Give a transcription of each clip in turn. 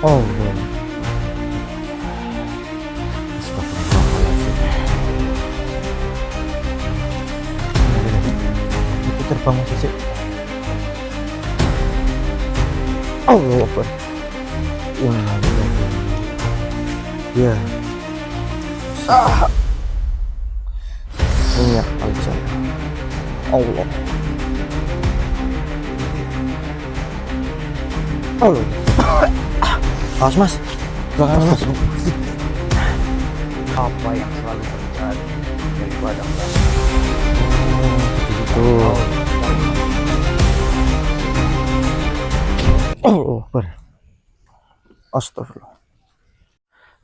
Allah. Astagfirullahaladzim. Itu terbang masih sih. Allah Akbar. Wah, ya. Minyak aja. Allah. Allah. Awas mas, belakang mas. Apa yang selalu terjadi daripada Itu. Allah Akbar. Astagfirullah.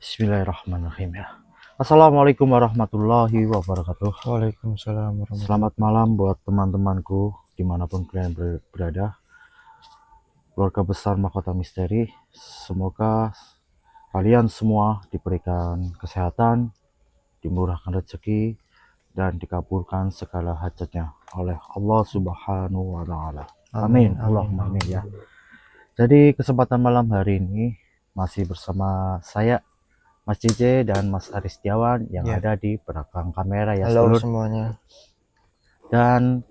Bismillahirrahmanirrahim ya. Assalamualaikum warahmatullahi wabarakatuh. Waalaikumsalam warahmatullahi. Selamat malam buat teman-temanku dimanapun kalian berada, keluarga besar Mahkota Misteri. Semoga kalian semua diberikan kesehatan, dimurahkan rezeki, dan dikabulkan segala hajatnya oleh Allah Subhanahu wa Ta'ala. Amin. Allahumma amin ya. Jadi kesempatan malam hari ini masih bersama saya, Mas JJ dan Mas Aris Setiawan yang ada di belakang kamera ya. Halo seluruh. semuanya. Dan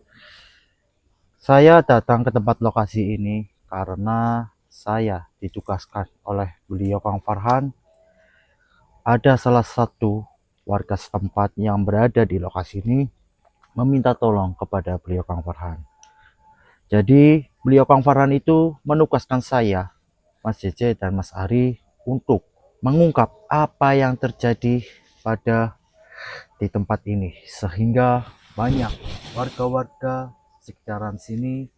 saya datang ke tempat lokasi ini karena saya ditugaskan oleh beliau Kang Farhan. Ada salah satu warga setempat yang berada di lokasi ini meminta tolong kepada beliau Kang Farhan. Jadi beliau Kang Farhan itu menugaskan saya, Mas JJ dan Mas Ari untuk mengungkap apa yang terjadi di tempat ini, sehingga banyak warga-warga sekitaran sini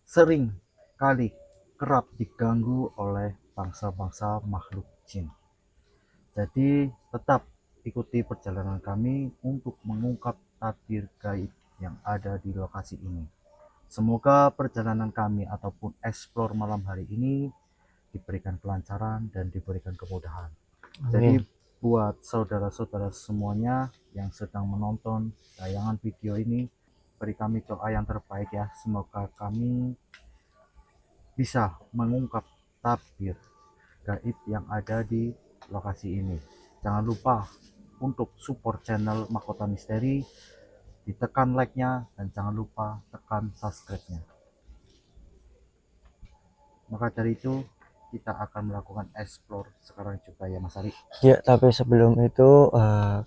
sering kali kerap diganggu oleh bangsa-bangsa makhluk jin. Jadi tetap ikuti perjalanan kami untuk mengungkap tabir gaib yang ada di lokasi ini. Semoga perjalanan kami ataupun eksplor malam hari ini diberikan kelancaran dan diberikan kemudahan. Jadi buat saudara-saudara semuanya yang sedang menonton tayangan video ini, beri kami doa yang terbaik ya. Semoga kami bisa mengungkap tabir gaib yang ada di lokasi ini. Jangan lupa untuk support channel Mahkota Misteri, ditekan like-nya dan jangan lupa tekan subscribe-nya. Maka dari itu kita akan melakukan explore sekarang juga ya Mas Ari. Ya, tapi sebelum itu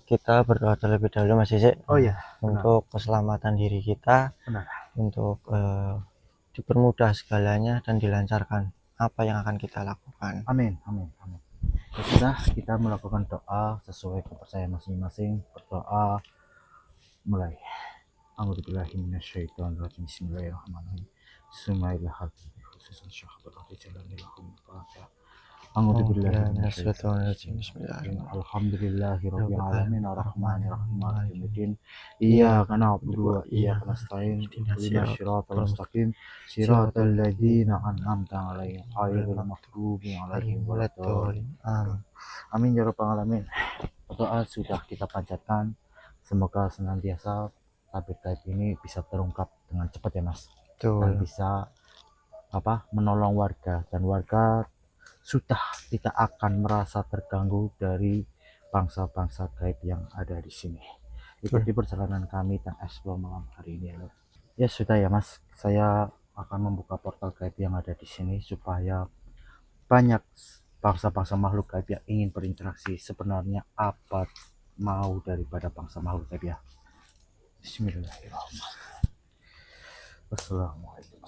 kita berdoa terlebih dahulu Mas Jeze. Oh iya, untuk keselamatan diri kita, benar. Untuk dipermudah segalanya dan dilancarkan apa yang akan kita lakukan. Amin, amin, amin. Ya sudah, kita melakukan doa sesuai kepercayaan masing-masing. Berdoa mulai. A'udzubillahi minasyaitonirrajim. Bismillahirrahmanirrahim. Bismillahirrahmanirrahim. Alhamdulillahirabbil alamin arrahmanirrahim maliki yaumiddin. Iyyaka na'budu wa iyyaka nasta'in. Ihdinas siratal mustaqim. Siratal ladzina an'amta 'alaihim ghairil maghdubi 'alaihim waladdallin. Amin ya rabbal alamin. Doa sudah kita panjatkan, semoga senantiasa tabir gaib ini bisa terungkap dengan cepat ya Mas. Dan bisa menolong warga, dan warga sudah tidak akan merasa terganggu dari bangsa-bangsa gaib yang ada di sini. Ikuti perjalanan kami dan explore malam hari ini ya. Ya sudah ya Mas, saya akan membuka portal gaib yang ada di sini supaya banyak bangsa-bangsa makhluk gaib yang ingin berinteraksi. Sebenarnya apa mau daripada bangsa makhluk gaib ya? Bismillahirrahmanirrahim. Assalamualaikum.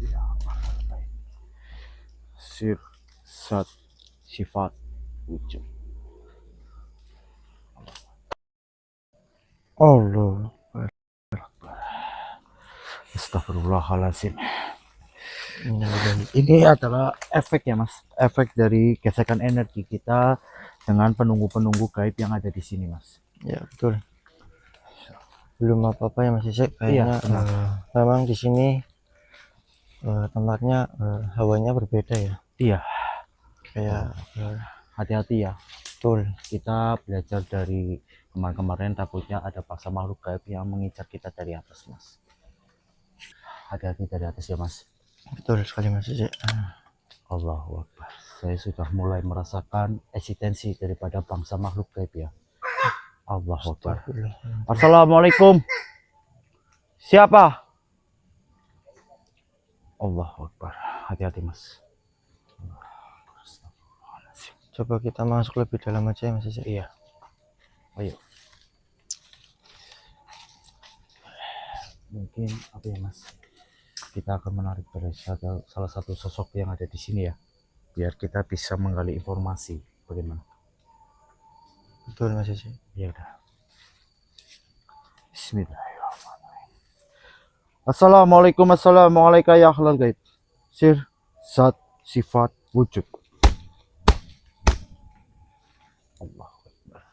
Ya, sat sifat wujud. Allah. Astagfirullahaladzim. Ini adalah efek ya Mas, efek dari gesekan energi kita dengan penunggu-penunggu gaib yang ada di sini Mas. Ya betul. Belum apa-apa ya Mas Jeze, kayaknya memang di sini tempatnya hawanya berbeda ya. Iya. Kayak hati-hati ya. Betul. Kita belajar dari kemarin takutnya ada bangsa makhluk gaib yang mengincar kita dari atas Mas. Hati-hati dari atas ya Mas. Betul sekali Mas Jeze. Allahu Akbar. Saya sudah mulai merasakan eksistensi daripada bangsa makhluk gaib ya. Allahu Akbar. Astagfirullah. Assalamualaikum. Siapa? Allahu Akbar. Hati-hati mas. Coba kita masuk lebih dalam aja ya Mas Cecep. Iya. Ayo. Mungkin apa ya mas? Kita akan menarik dari salah satu sosok yang ada di sini ya, biar kita bisa menggali informasi. Bagaimana? Betul Mas Cecep. Ya udah. Bismillahirrahmanirrahim. Assalamualaikum assalamualaikum ya ahlal gaib. Sir, zat, sifat, wujud. Allahu Akbar.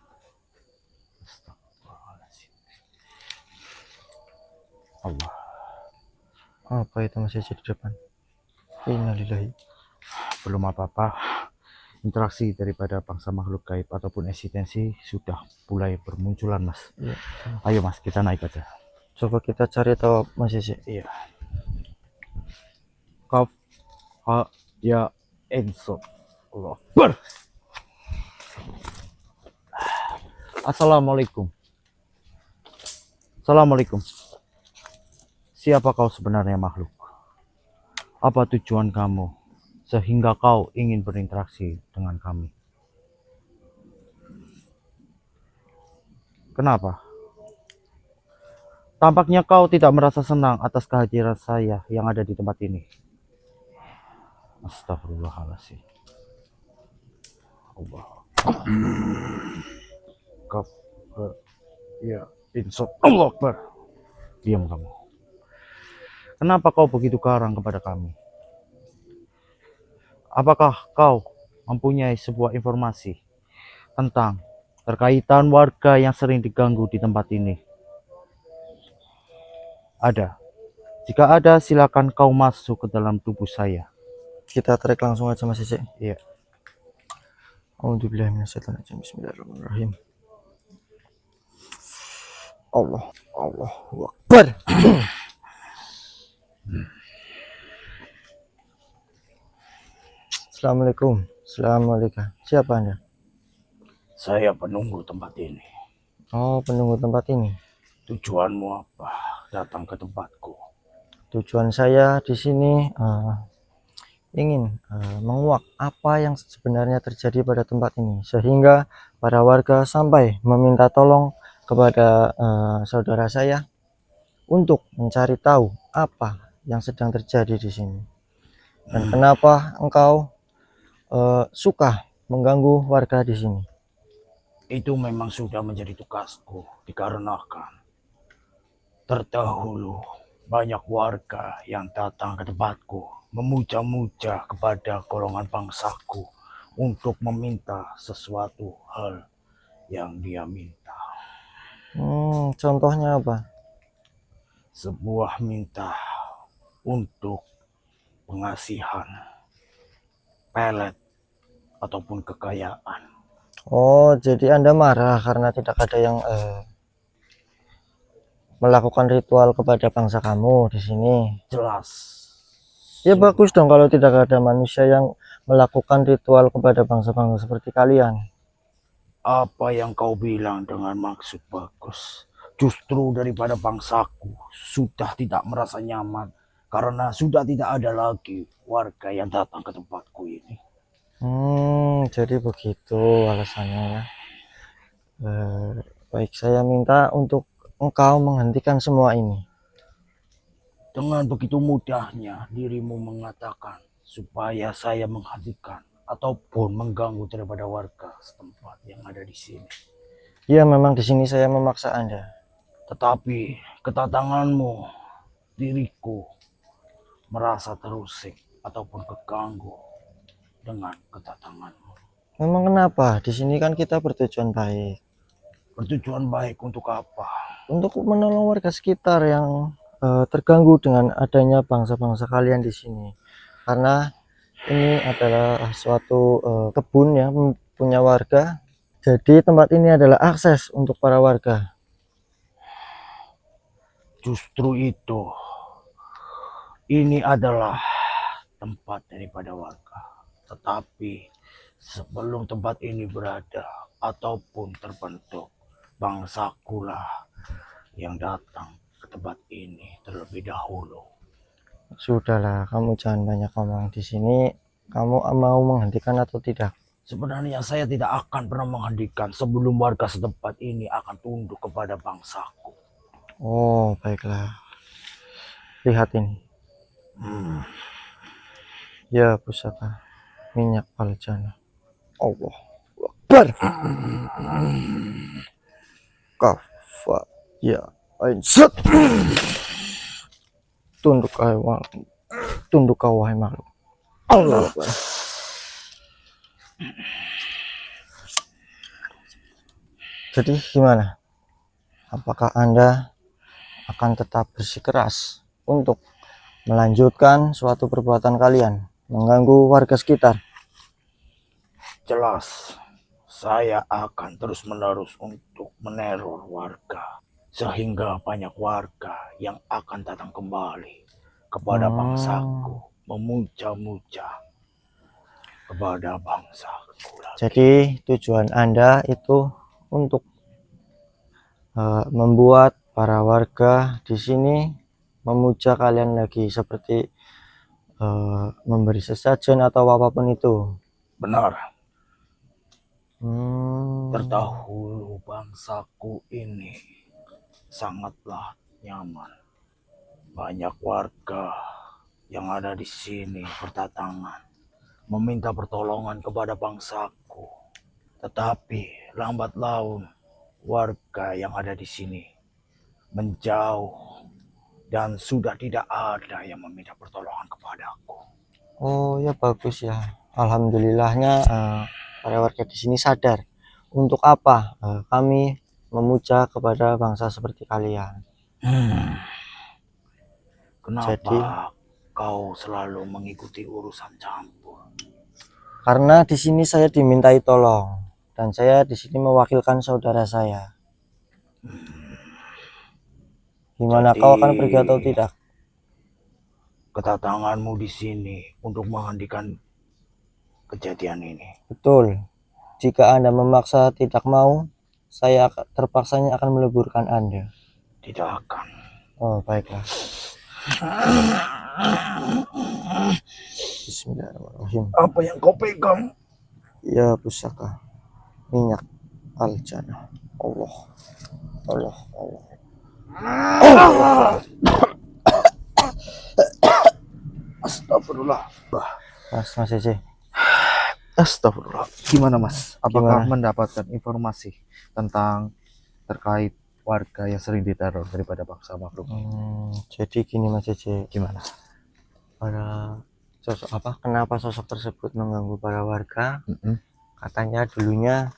Astagfirullahaladzim. Allah. Apa itu Mas Cecep di depan? Innalillahi. Belum apa-apa. Interaksi daripada bangsa makhluk gaib ataupun eksistensi sudah mulai bermunculan mas. Iya. Ayo mas, kita naik aja. Coba kita cari tahu Mas Cecep. Iya. Kaf ha ya enso. Allah Akbar. Assalamualaikum. Assalamualaikum. Siapa kau sebenarnya makhluk? Apa tujuan kamu sehingga kau ingin berinteraksi dengan kami? Kenapa? Tampaknya kau tidak merasa senang atas kehadiran saya yang ada di tempat ini. Astagfirullahaladzim. Allah. Kaf ya insya Allah Akbar. Diam kamu. Kenapa kau begitu garang kepada kami? Apakah kau mempunyai sebuah informasi tentang terkaitan warga yang sering diganggu di tempat ini? Ada. Jika ada, silakan kau masuk ke dalam tubuh saya. Kita tarik langsung aja Mas Cecep. Iya. Alhamdulillah minasyaitonirrajim. Bismillahirrahmanirrahim. Allahu Akbar. Assalamualaikum. Assalamualaikum. Siapa Anda? Saya penunggu tempat ini. Oh, penunggu tempat ini. Tujuanmu apa datang ke tempatku? Tujuan saya di sini ingin menguak apa yang sebenarnya terjadi pada tempat ini, sehingga para warga sampai meminta tolong kepada saudara saya untuk mencari tahu apa yang sedang terjadi di sini dan kenapa engkau suka mengganggu warga di sini. Itu memang sudah menjadi tugasku, dikarenakan terdahulu banyak warga yang datang ke tempatku memuja-muja kepada golongan bangsaku untuk meminta sesuatu hal yang dia minta. Contohnya apa? Sebuah minta untuk pengasihan, pelet, ataupun kekayaan. Oh, jadi Anda marah karena tidak ada yang melakukan ritual kepada bangsa kamu di sini. Jelas. Ya bagus dong kalau tidak ada manusia yang melakukan ritual kepada bangsa-bangsa seperti kalian. Apa yang kau bilang dengan maksud bagus. Justru daripada bangsaku sudah tidak merasa nyaman karena sudah tidak ada lagi warga yang datang ke tempatku ini. Jadi begitu alasannya ya. Baik, saya minta untuk engkau menghentikan semua ini. Dengan begitu mudahnya dirimu mengatakan supaya saya menghentikan ataupun mengganggu daripada warga setempat yang ada di sini. Ya, memang di sini saya memaksa Anda. Tetapi kedatanganmu, diriku merasa terusik ataupun keganggu dengan kedatanganmu. Memang kenapa? Di sini kan kita bertujuan baik. Bertujuan baik untuk apa? Untuk menolong warga sekitar yang terganggu dengan adanya bangsa-bangsa kalian di sini. Karena ini adalah suatu kebun yang punya warga. Jadi tempat ini adalah akses untuk para warga. Justru itu, ini adalah tempat daripada warga. Tetapi sebelum tempat ini berada ataupun terbentuk, bangsaku lah yang datang ke tempat ini terlebih dahulu. Sudahlah, kamu jangan banyak ngomong di sini. Kamu mau menghentikan atau tidak? Sebenarnya saya tidak akan pernah menghentikan sebelum warga setempat ini akan tunduk kepada bangsaku. Oh, baiklah. Lihat ini. Ya, pusaka minyak aljana. Allah Akbar. Kafa ya ainsat. Tunduk kau wahai makhluk. Allah Akbar. Jadi gimana? Apakah Anda akan tetap bersikeras untuk melanjutkan suatu perbuatan kalian, mengganggu warga sekitar? Jelas, saya akan terus-menerus untuk meneror warga. Sehingga banyak warga yang akan datang kembali kepada bangsaku, memuja-muja kepada bangsaku lagi. Jadi tujuan Anda itu untuk membuat para warga di sini memuja kalian lagi, seperti memberi sesajen atau apapun itu. Benar. Terdahulu bangsaku ini sangatlah nyaman. Banyak warga yang ada di sini berdatangan meminta pertolongan kepada bangsaku. Tetapi lambat laun warga yang ada di sini menjauh dan sudah tidak ada yang meminta pertolongan kepadaku. Oh ya, bagus ya. Alhamdulillahnya para warga di sini sadar untuk apa kami memuja kepada bangsa seperti kalian. Kenapa kau selalu mengikuti urusan campur? Karena di sini saya dimintai tolong dan saya di sini mewakilkan saudara saya. Gimana, kau akan pergi atau tidak? Kedatanganmu di sini untuk menghentikan kejadian ini. Betul. Jika Anda memaksa tidak mau, saya terpaksanya akan meleburkan Anda. Tidak akan. Oh, baiklah. Bismillahirrahmanirrahim. Apa yang kau pegang? Ya, pusaka minyak aljana. Allah. Allah. Allah. Astagfirullah. Mas Ece. Astagfirullah. Gimana Mas? Apakah Gimana? mendapatkan informasi tentang terkait warga yang sering diteror daripada bangsa makhluk? Jadi gini Mas Ece. Gimana? Para sosok apa? Kenapa sosok tersebut mengganggu para warga? Katanya dulunya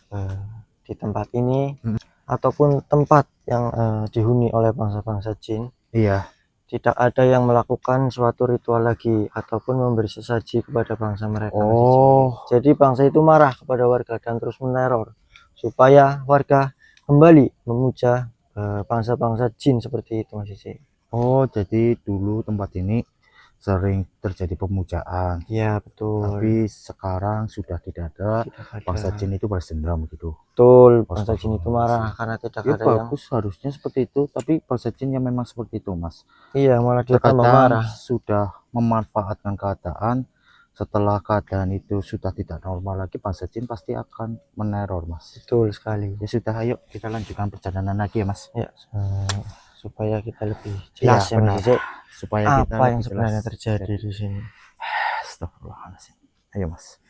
di tempat ini ataupun tempat yang dihuni oleh bangsa-bangsa jin, Iya. tidak ada yang melakukan suatu ritual lagi ataupun memberi sesaji kepada bangsa mereka. Oh. Jadi bangsa itu marah kepada warga dan terus meneror supaya warga kembali memuja bangsa-bangsa jin seperti itu Mas Ece. Oh, jadi dulu tempat ini sering terjadi pemujaan. Ya, betul. Tapi sekarang sudah tidak ada. Tidak ada. Bangsa jin itu balas dendam gitu. Betul, bangsa jin itu marah karena tidak Ya ada yang. bagus, harusnya seperti itu. Tapi bangsa jin yang memang seperti itu Mas. Iya, malah dia tambah Terkadang marah. sudah memanfaatkan keadaan. Setelah keadaan itu sudah tidak normal lagi, bangsa jin pasti akan meneror Mas. Betul sekali. Ya sudah, ayo kita lanjutkan perjalanan lagi ya Mas. Ya, supaya kita lebih jelas ya Mas Ece, Supaya kita apa yang lebih sebenarnya jelas. terjadi di sini. Astagfirullahaladzim. Ayo Mas.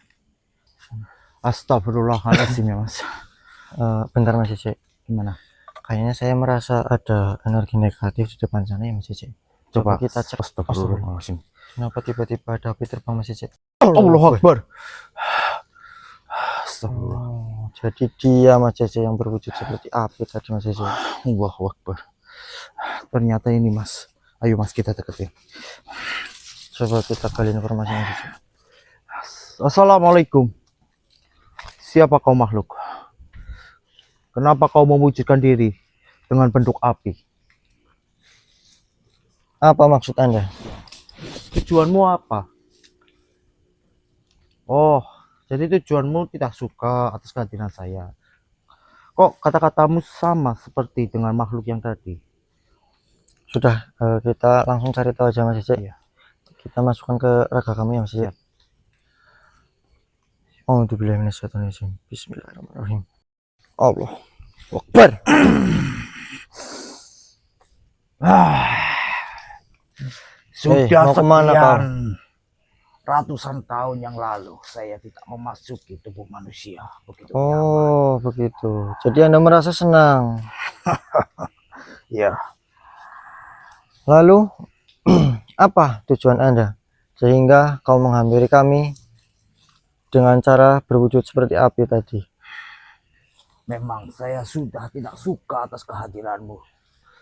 Astagfirullahaladzim ya Mas. Bentar Mas Ece, Gimana? kayaknya saya merasa ada energi negatif di depan sana ya Mas Ece. Coba kita cek. Astagfirullahaladzim. Kenapa tiba-tiba ada api terbang Mas Ece? Allahu Akbar. Astagfirullah. Oh, jadi dia Mas Ece yang berwujud seperti api tadi Mas Ece. Allahu Akbar. Ternyata ini Mas. Ayo Mas, kita deketin. Coba kita gali informasi Mas Ece. Assalamualaikum. Siapa kau makhluk? Kenapa kau mewujudkan diri dengan bentuk api? Apa maksud Anda? Tujuanmu apa? Oh, jadi tujuanmu tidak suka atas kehadiran saya. Kok kata-katamu sama seperti dengan makhluk yang tadi? Sudah, kita langsung cari tahu aja Mas Cece. Iya. Kita masukkan ke raga kami ya Mas Cece. Siap. A'udzubillahiminasyaitonirrajim. Bismillahirrahmanirrahim. Allah Akbar. Sudah mau kemana kau? sekian ratusan tahun yang lalu saya tidak memasuki tubuh manusia begitu nyaman. Oh, begitu. Jadi Anda merasa senang. Ya, Lalu, apa tujuan Anda? Sehingga kau menghampiri kami dengan cara berwujud seperti api tadi. memang saya sudah tidak suka atas kehadiranmu.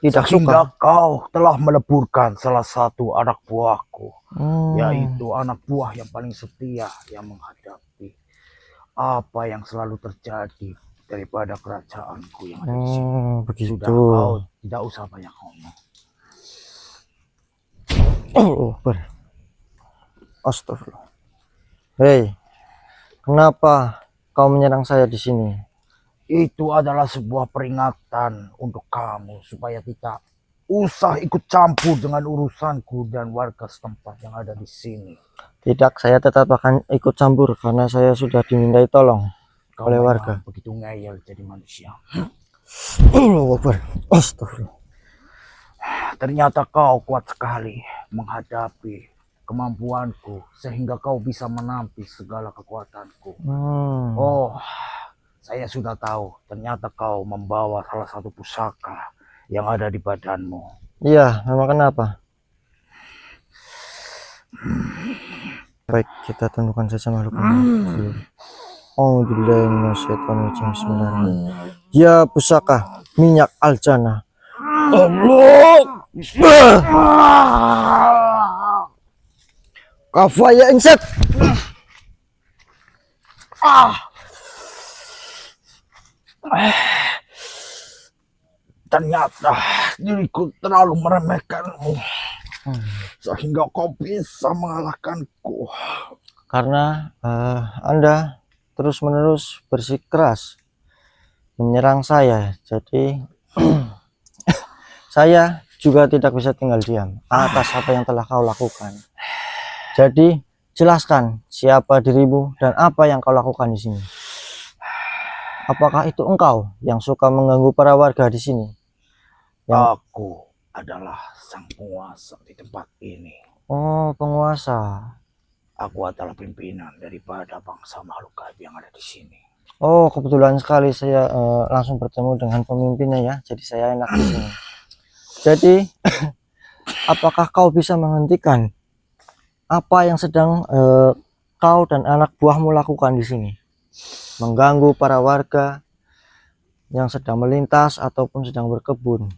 Tidak Sehingga suka. kau telah meleburkan salah satu anak buahku, Hmm, yaitu anak buah yang paling setia yang menghadapi apa yang selalu terjadi daripada kerajaanku yang ada di sini. begitu. Sudah, kau tidak usah banyak ngomong. Oh, Akbar. Astagfirullah. Hei, kenapa kau menyerang saya di sini? Itu adalah sebuah peringatan untuk kamu supaya tidak usah ikut campur dengan urusanku dan warga setempat yang ada di sini. Tidak, saya tetap akan ikut campur karena saya sudah dimintai tolong Kau oleh memang warga. begitu ngeyel jadi manusia. Allahu Akbar. Astagfirullah. Ternyata kau kuat sekali menghadapi kemampuanku sehingga kau bisa menampis segala kekuatanku. Oh, saya sudah tahu. Ternyata kau membawa salah satu pusaka yang ada di badanmu. Iya, memang kenapa? Baik, kita tundukkan saja makhluk ini. A'udzubillahiminasyaitonirrajim. Bismillahirrahmanirrahim. Ya pusaka minyak aljana. Allah. Kafaya insek. Ternyata diriku terlalu meremehkanmu sehingga kau bisa mengalahkanku. Karena Anda terus-menerus bersikeras menyerang saya, jadi saya juga tidak bisa tinggal diam atas apa yang telah kau lakukan. Jadi jelaskan siapa dirimu dan apa yang kau lakukan di sini. Apakah itu engkau yang suka mengganggu para warga di sini? Aku adalah sang penguasa di tempat ini. Oh, penguasa. Aku adalah pimpinan daripada bangsa makhluk gaib yang ada di sini. Oh, kebetulan sekali saya langsung bertemu dengan pemimpinnya ya. Jadi saya enak di sini. Jadi, apakah kau bisa menghentikan apa yang sedang kau dan anak buahmu lakukan di sini? Mengganggu para warga yang sedang melintas ataupun sedang berkebun.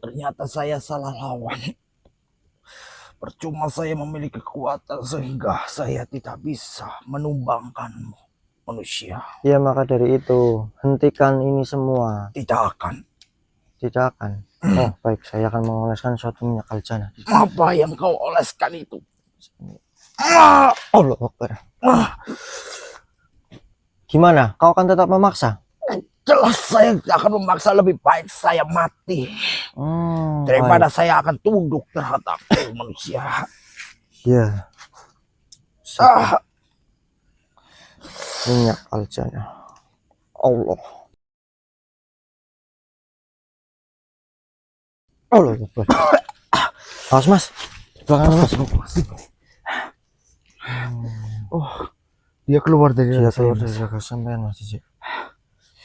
Ternyata saya salah lawan. Percuma saya memiliki kekuatan sehingga saya tidak bisa menumbangkanmu, manusia. Ya, maka dari itu, hentikan ini semua. Tidak akan. Tidak akan. Oh, baik, saya akan mengoleskan suatu minyak aljana. Apa yang kau oleskan itu? Allah Akbar. Gimana? Kau akan tetap memaksa? Jelas saya akan memaksa, lebih baik saya mati daripada saya akan tunduk terhadap manusia. Ya. Minyak aljana. Allah. Allah Akbar. Awas Mas. Belakang Mas. Oh, dia keluar dari Dia saya, keluar Mas. dari raga sampean Mas Cici.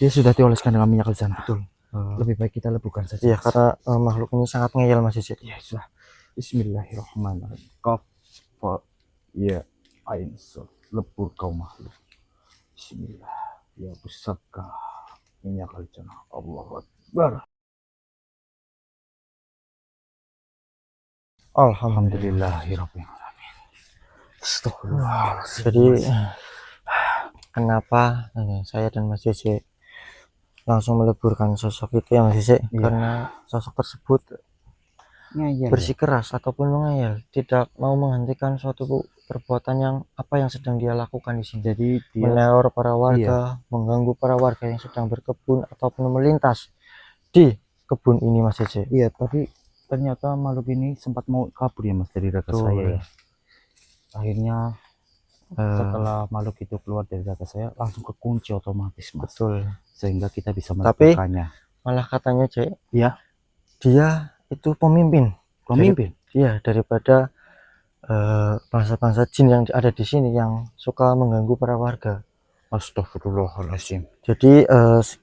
Dia sudah dioleskan dengan minyak aljana. Betul. Lebih baik kita leburkan saja. Iya, Mas. karena makhluk ini sangat ngeyel Mas Cici. Ya sudah. Bismillahirrahmanirrahim. Kaf, fa, ya, ain, so. Lebur kau makhluk. Bismillah. Ya pusaka minyak aljana. Allahu Akbar. Alhamdulillahirabbil alamin. Astagfirullah. Jadi kenapa saya dan Mas Cici langsung meleburkan sosok itu ya Mas Cici? Iya. Karena sosok tersebut Ngeyel ya? bersikeras ataupun mengeyel, tidak mau menghentikan suatu perbuatan yang sedang dia lakukan di sini. Jadi dia Meneror para warga, mengganggu para warga yang sedang berkebun ataupun melintas di kebun ini, Mas Cece. iya, tapi ternyata makhluk ini sempat mau kabur ya Mas dari raga saya ya. Akhirnya setelah makhluk itu keluar dari raga saya langsung kekunci otomatis Mas. Betul. Sehingga kita bisa Tapi menemukannya. malah katanya, Cek, Ya, dia itu pemimpin. pemimpin. Iya, daripada bangsa-bangsa jin yang ada di sini yang suka mengganggu para warga. Astagfirullahaladzim. Jadi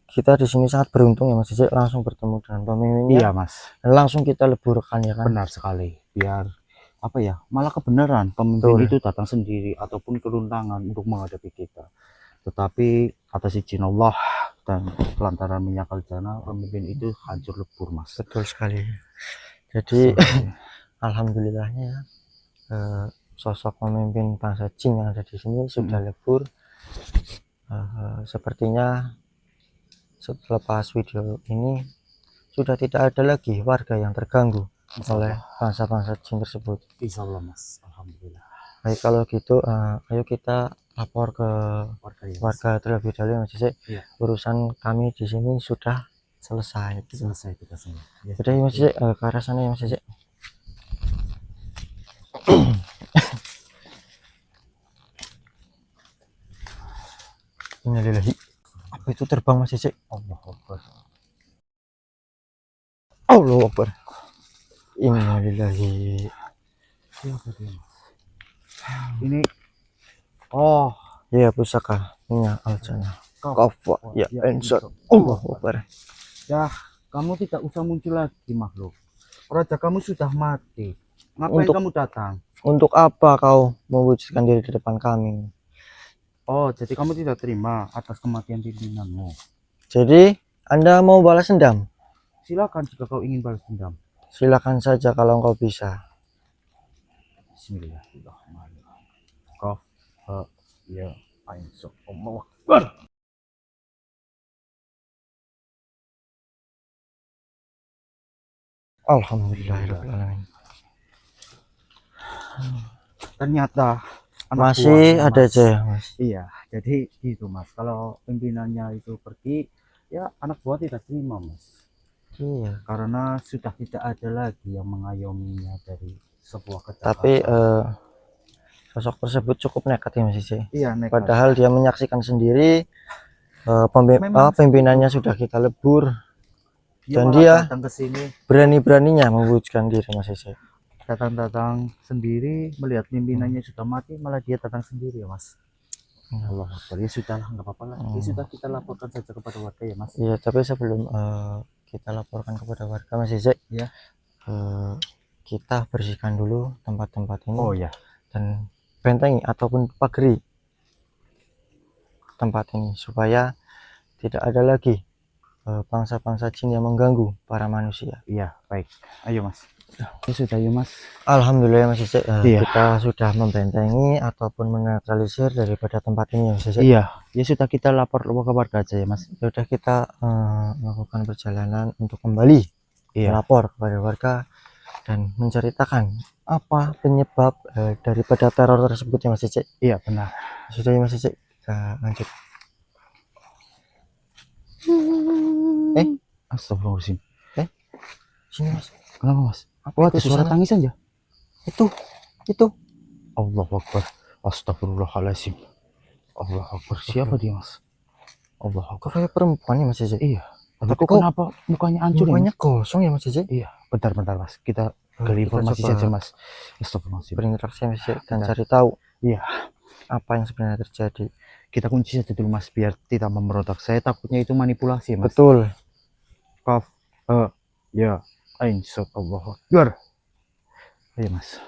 kita di sini sangat beruntung ya Mas Cece, langsung bertemu dengan pemimpinnya. Iya Mas, Dan langsung kita leburkan ya kan. benar sekali. Biar apa ya, malah kebenaran pemimpin Betul. itu datang sendiri ataupun keruntangan untuk menghadapi kita. Tetapi atas izin Allah dan lantaran menyakal jana, pemimpin itu hancur lebur Mas. Betul sekali. Jadi alhamdulillahnya ya, sosok pemimpin bangsa jin yang ada di sini sudah lebur. Sepertinya selepas video ini sudah tidak ada lagi warga yang terganggu oleh bangsa-bangsa jin tersebut. Insya Allah Mas, alhamdulillah. Baik, kalau gitu ayo kita lapor ke warga terlebih dahulu Mas Cece. Iya. Urusan kami di sini sudah selesai. Selesai tugasnya. Ya, Udah ya Mas Cece, ke arah sana ya Mas Cece. Innalillahi. Apa itu terbang Mas Cece? Allahu Akbar. Allahu Akbar. Innalillahi. Siapa dia Mas? Ini oh Ya pusaka minyak al-jannah. Kafa ya insya Allahu Akbar. ya, kamu tidak usah muncul lagi makhluk. Raja kamu sudah mati. Ngapain Untuk- kamu datang? Untuk apa kau mewujudkan diri di depan kami? Oh, jadi kamu tidak terima atas kematian pimpinanmu. Jadi Anda mau balas dendam? Silakan jika kau ingin balas dendam. Silakan saja kalau engkau bisa. Bismillahirrahmanirrahim. Qaf ha ya ain so. Allahu Akbar. Alhamdulillahirrahmanirrahim. Ternyata anak Masih buahnya, ada Mas. aja ya Mas. Iya, jadi gitu Mas. Kalau pimpinannya itu pergi, ya anak buah tidak terima Mas. Iya. Karena sudah tidak ada lagi yang mengayominya dari sebuah kejahatan. Tapi sosok tersebut cukup nekat ya Mas Cici. iya, nekat. Padahal dia menyaksikan sendiri Memang pimpinannya sudah kita lebur. Dan malah dia datang ke sini, berani-beraninya mewujudkan diri Mas Cici. datang sendiri, melihat pimpinannya sudah mati, malah dia datang sendiri ya Mas. Allah Akbar. Ya sudahlah, nggak apa-apa lah. Ya sudah, kita laporkan saja kepada warga ya Mas. Iya, tapi sebelum kita laporkan kepada warga Mas Cici, Ya. kita bersihkan dulu tempat-tempat ini. Oh ya. Dan bentengi ataupun pagari tempat ini supaya tidak ada lagi bangsa-bangsa jin yang mengganggu para manusia. Iya, baik. Ayo Mas. Ya sudah ya Mas. Alhamdulillah Mas Cici, Iya. kita sudah membentengi ataupun menetralisir daripada tempat ini ya Mas Cici. Iya, ya sudah, kita lapor ke warga aja ya Mas. Sudah kita melakukan perjalanan untuk kembali melapor kepada warga dan menceritakan apa penyebab daripada teror tersebut ya Mas Cici. Iya, benar. Sudah ya Mas Cici, kita lanjut. Astagfirullahaladzim. Sini Mas. Kenapa Mas? Apa Wah, itu ada suara di sana? tangisan ya? Itu Allahu Akbar. Astagfirullahaladzim. Allahu Akbar. Siapa dia Mas? Allahu Akbar. kok kayak perempuan ya Mas Cici? Iya. Tapi Tapi kok kenapa mukanya hancur ya? mukanya Mas? kosong ya Mas Cici? Iya. Bentar Mas. Kita gali Kita informasi coba saja Mas. Astagfirullahaladzim. berinteraksi Mas Cici dan Bentar. cari tahu Iya. apa yang sebenarnya terjadi. Kita kunci saja dulu Mas, biar tidak memberontak. Saya takutnya itu manipulasi Mas. Betul. Kaf ya ain sot. Allahu Akbar. Ayo Mas.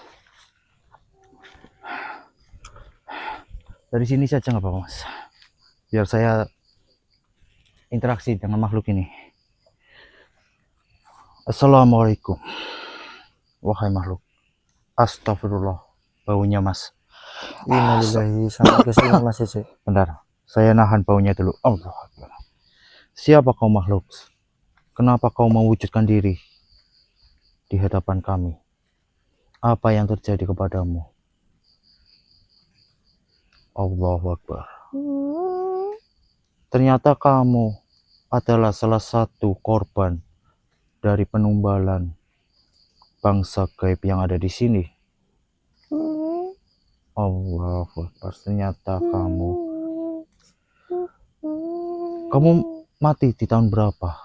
Dari sini saja nggak apa-apa Mas, biar saya interaksi dengan makhluk ini. Assalamualaikum. Wahai makhluk. Astagfirullah, baunya Mas. Innalillahi, sampai ke sini Mas Cici. Bentar, saya nahan baunya dulu. Allah Akbar. Siapa kau makhluk? Kenapa kau mewujudkan diri di hadapan kami. Apa yang terjadi kepadamu? Allahu Akbar. Ternyata kamu adalah salah satu korban dari penumbalan bangsa gaib yang ada di sini. Allahu Akbar. Ternyata kamu mati di tahun berapa?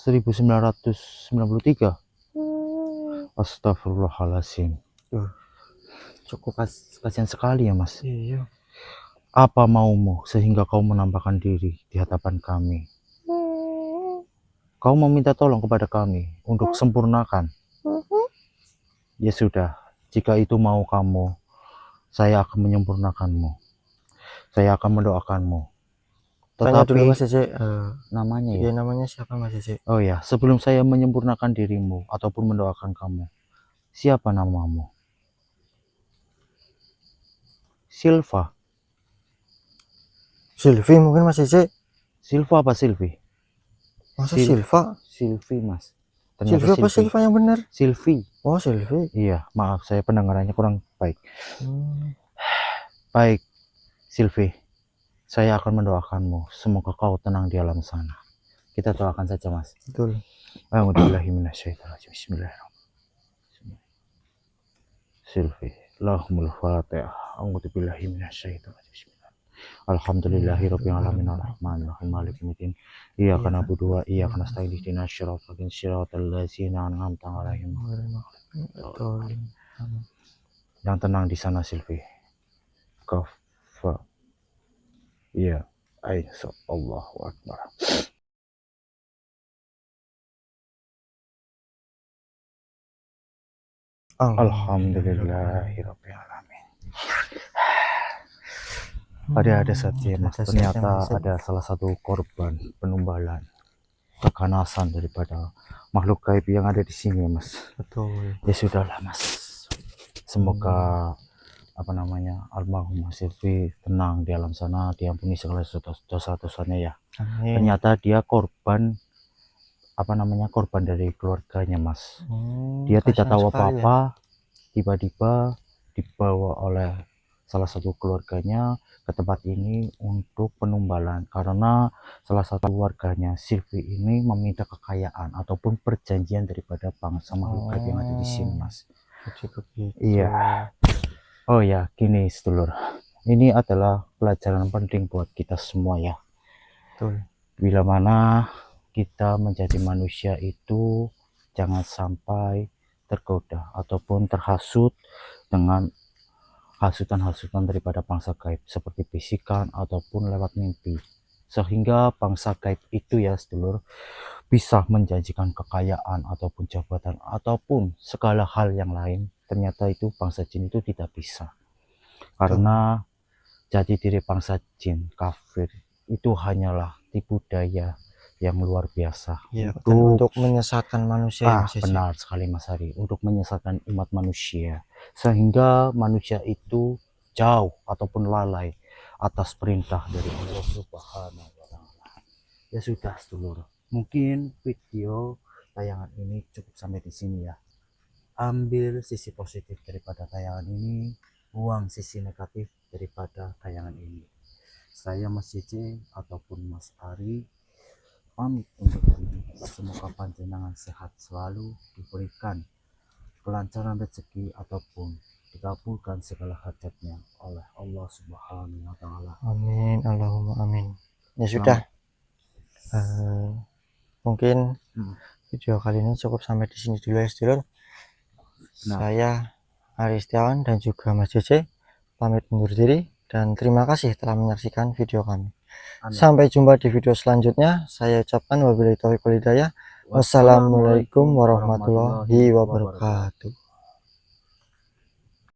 1993. Astagfirullahaladzim. Cukup kasihan sekali ya Mas. Iya. Apa maumu sehingga kau menampakkan diri di hadapan kami? Kau meminta tolong kepada kami untuk sempurnakan. Ya sudah, jika itu mau kamu, saya akan menyempurnakanmu. Saya akan mendoakanmu. Tanya dulu Tetapi Mas Cece, namanya iya ya. namanya siapa Mas Cece? Oh ya, sebelum saya menyempurnakan dirimu ataupun mendoakan kamu, siapa namamu? Silva. Silvi mungkin Mas Cece. Silva apa Silvi? Masa Silva? Silvi Mas. Silvi apa Silva yang benar? Silvi. Oh Silvi. Iya, maaf saya pendengarannya kurang baik. Baik, Silvi. Saya akan mendoakanmu. Semoga kau tenang di alam sana. Kita doakan saja Mas. Betul. Bismillahirrahmanirrahim. Silvi. Lahumul fatihah. Bismillahirrahmanirrahim. Alhamdulillahirabbil alamin arrahmanirrahim maliki yaumiddin. Iyyaka na'budu wa iyyaka nasta'in ihdinas siratal ladzina an'amta 'alaihim. Yang tenang di sana Silvi. Kafa. Iya, Allahu Akbar. Alhamdulillahirabbil alamin. Ada saja Mas, ternyata ada salah satu korban penumbalan keganasan daripada makhluk gaib yang ada di sini Mas. Betul. Ya sudahlah Mas. Semoga almarhum Mas Silvi tenang di alam sana, diampuni segala dosa-dosanya ya. Amin. Ternyata dia korban korban dari keluarganya Mas. Dia tidak tahu apa-apa, tiba-tiba dibawa oleh salah satu keluarganya ke tempat ini untuk penumbalan karena salah satu warganya Silvi ini meminta kekayaan ataupun perjanjian daripada bangsa makhluk gaib yang ada di sini Mas. Iya. Oh ya, gini sedulur. Ini adalah pelajaran penting buat kita semua ya. Betul. Bila mana kita menjadi manusia itu jangan sampai tergoda ataupun terhasut dengan hasutan-hasutan daripada bangsa gaib seperti bisikan ataupun lewat mimpi, sehingga bangsa gaib itu ya sedulur bisa menjanjikan kekayaan ataupun jabatan ataupun segala hal yang lain. Ternyata itu bangsa jin itu tidak bisa, karena jati diri bangsa jin kafir itu hanyalah tipu daya yang luar biasa ya, untuk menyesatkan manusia. Benar sekali Mas Hari, untuk menyesatkan umat manusia sehingga manusia itu jauh ataupun lalai atas perintah dari Allah Subhanahu wa Ta'ala. Ya sudah sedulur, mungkin video tayangan ini cukup sampai di sini ya. Ambil sisi positif daripada tayangan ini, buang sisi negatif daripada tayangan ini. Saya Mas Cici ataupun Mas Ari pamit untuk ini. Semoga panjenengan sehat selalu, diberikan kelancaran rezeki ataupun dikabulkan segala hajatnya oleh Allah Subhanahu wa Ta'ala. Amin, Allahumma amin. Ya sudah, mungkin video kali ini cukup sampai di sini dulu ya sedulur. Saya Ari Setiawan dan juga Mas Cece pamit undur diri dan terima kasih telah menyaksikan video kami. Amin. Sampai jumpa di video selanjutnya. Saya ucapkan wabillahi taufiq wal hidayah. Wassalamualaikum warahmatullahi wabarakatuh.